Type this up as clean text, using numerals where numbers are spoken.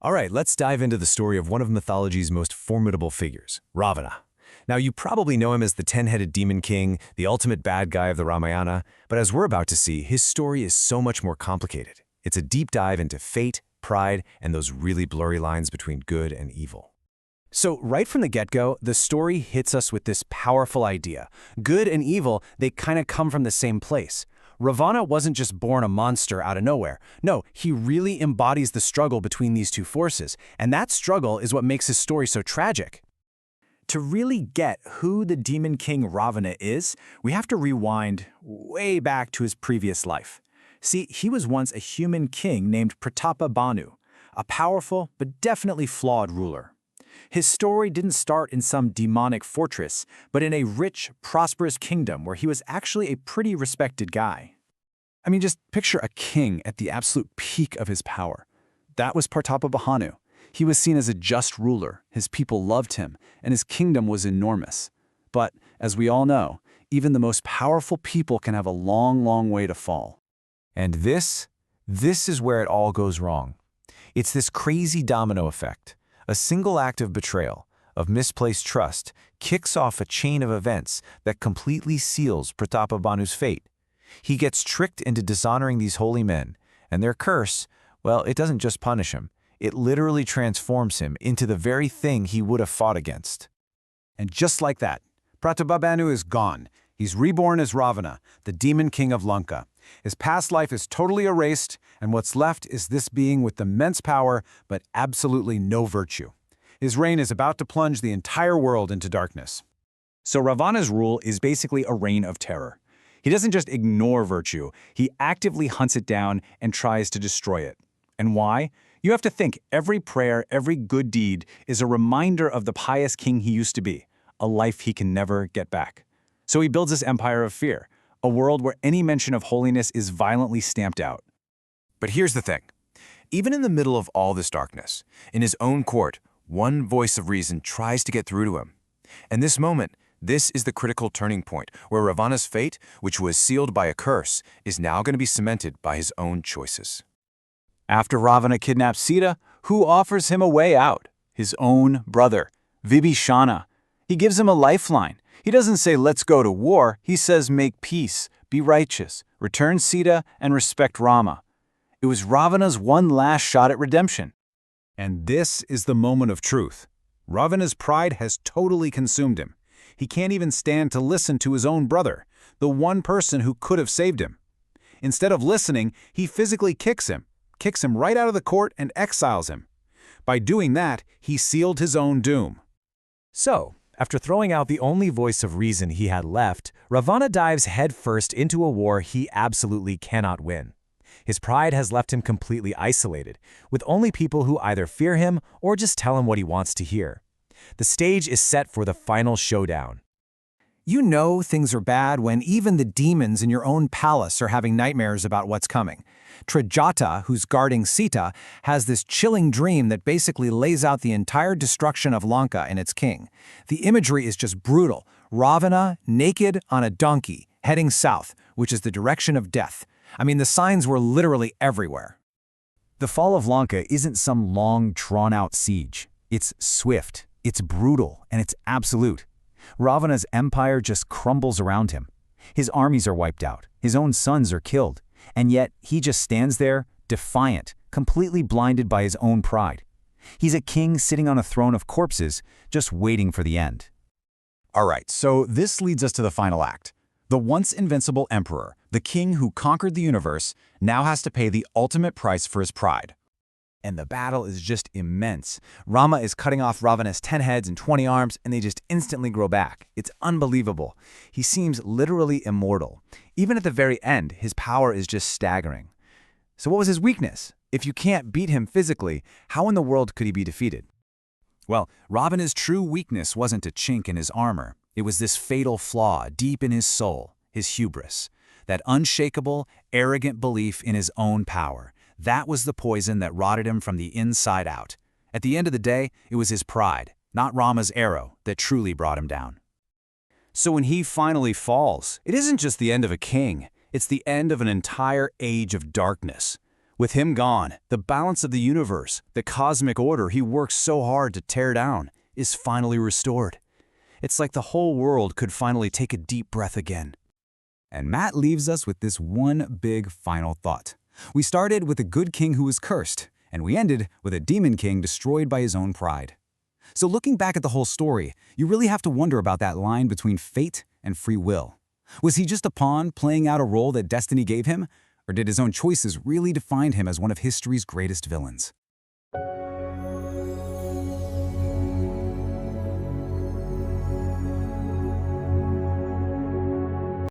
All right, let's dive into the story of one of mythology's most formidable figures, Ravana. Now, you probably know him as the 10-headed demon king, the ultimate bad guy of the Ramayana, but as we're about to see, his story is so much more complicated. It's a deep dive into fate, pride, and those really blurry lines between good and evil. So right from the get-go, the story hits us with this powerful idea. Good and evil, they kind of come from the same place. Ravana wasn't just born a monster out of nowhere. No, he really embodies the struggle between these two forces, and that struggle is what makes his story so tragic. To really get who the demon king Ravana is, we have to rewind way back to his previous life. See, he was once a human king named Pratapbhanu, a powerful but definitely flawed ruler. His story didn't start in some demonic fortress, but in a rich, prosperous kingdom where he was actually a pretty respected guy. I mean, just picture a king at the absolute peak of his power. That was Pratapbhanu. He was seen as a just ruler, his people loved him, and his kingdom was enormous. But, as we all know, even the most powerful people can have a long, long way to fall. And this is where it all goes wrong. It's this crazy domino effect. A single act of betrayal, of misplaced trust, kicks off a chain of events that completely seals Pratapbhanu's fate. He gets tricked into dishonoring these holy men, and their curse, well, it doesn't just punish him, it literally transforms him into the very thing he would have fought against. And just like that, Pratapbhanu is gone. He's reborn as Ravana, the demon king of Lanka. His past life is totally erased, and what's left is this being with immense power, but absolutely no virtue. His reign is about to plunge the entire world into darkness. So Ravana's rule is basically a reign of terror. He doesn't just ignore virtue, he actively hunts it down and tries to destroy it. And why? You have to think every prayer, every good deed is a reminder of the pious king he used to be, a life he can never get back. So he builds this empire of fear, a world where any mention of holiness is violently stamped out. But here's the thing. Even in the middle of all this darkness, in his own court, one voice of reason tries to get through to him. And this is the critical turning point, where Ravana's fate, which was sealed by a curse, is now going to be cemented by his own choices. After Ravana kidnaps Sita, who offers him a way out? His own brother, Vibhishana. He gives him a lifeline. He doesn't say, let's go to war. He says, make peace, be righteous, return Sita, and respect Rama. It was Ravana's one last shot at redemption. And this is the moment of truth. Ravana's pride has totally consumed him. He can't even stand to listen to his own brother, the one person who could have saved him. Instead of listening, he physically kicks him right out of the court and exiles him. By doing that, he sealed his own doom. So, after throwing out the only voice of reason he had left, Ravana dives headfirst into a war he absolutely cannot win. His pride has left him completely isolated, with only people who either fear him or just tell him what he wants to hear. The stage is set for the final showdown. You know things are bad when even the demons in your own palace are having nightmares about what's coming. Trijata, who's guarding Sita, has this chilling dream that basically lays out the entire destruction of Lanka and its king. The imagery is just brutal. Ravana, naked on a donkey, heading south, which is the direction of death. I mean, the signs were literally everywhere. The fall of Lanka isn't some long, drawn-out siege. It's swift, it's brutal, and it's absolute. Ravana's empire just crumbles around him. His armies are wiped out, his own sons are killed, and yet he just stands there, defiant, completely blinded by his own pride. He's a king sitting on a throne of corpses, just waiting for the end. All right, so this leads us to the final act. The once invincible emperor, the king who conquered the universe, now has to pay the ultimate price for his pride. And the battle is just immense. Rama is cutting off Ravana's 10 heads and 20 arms, and they just instantly grow back. It's unbelievable. He seems literally immortal. Even at the very end, his power is just staggering. So what was his weakness? If you can't beat him physically, how in the world could he be defeated? Well, Ravana's true weakness wasn't a chink in his armor. It was this fatal flaw deep in his soul, his hubris. That unshakable, arrogant belief in his own power. That was the poison that rotted him from the inside out. At the end of the day, it was his pride, not Rama's arrow, that truly brought him down. So when he finally falls, it isn't just the end of a king, it's the end of an entire age of darkness. With him gone, the balance of the universe, the cosmic order he worked so hard to tear down, is finally restored. It's like the whole world could finally take a deep breath again. And Matt leaves us with this one big final thought. We started with a good king who was cursed, and we ended with a demon king destroyed by his own pride. So looking back at the whole story, you really have to wonder about that line between fate and free will. Was he just a pawn playing out a role that destiny gave him, or did his own choices really define him as one of history's greatest villains?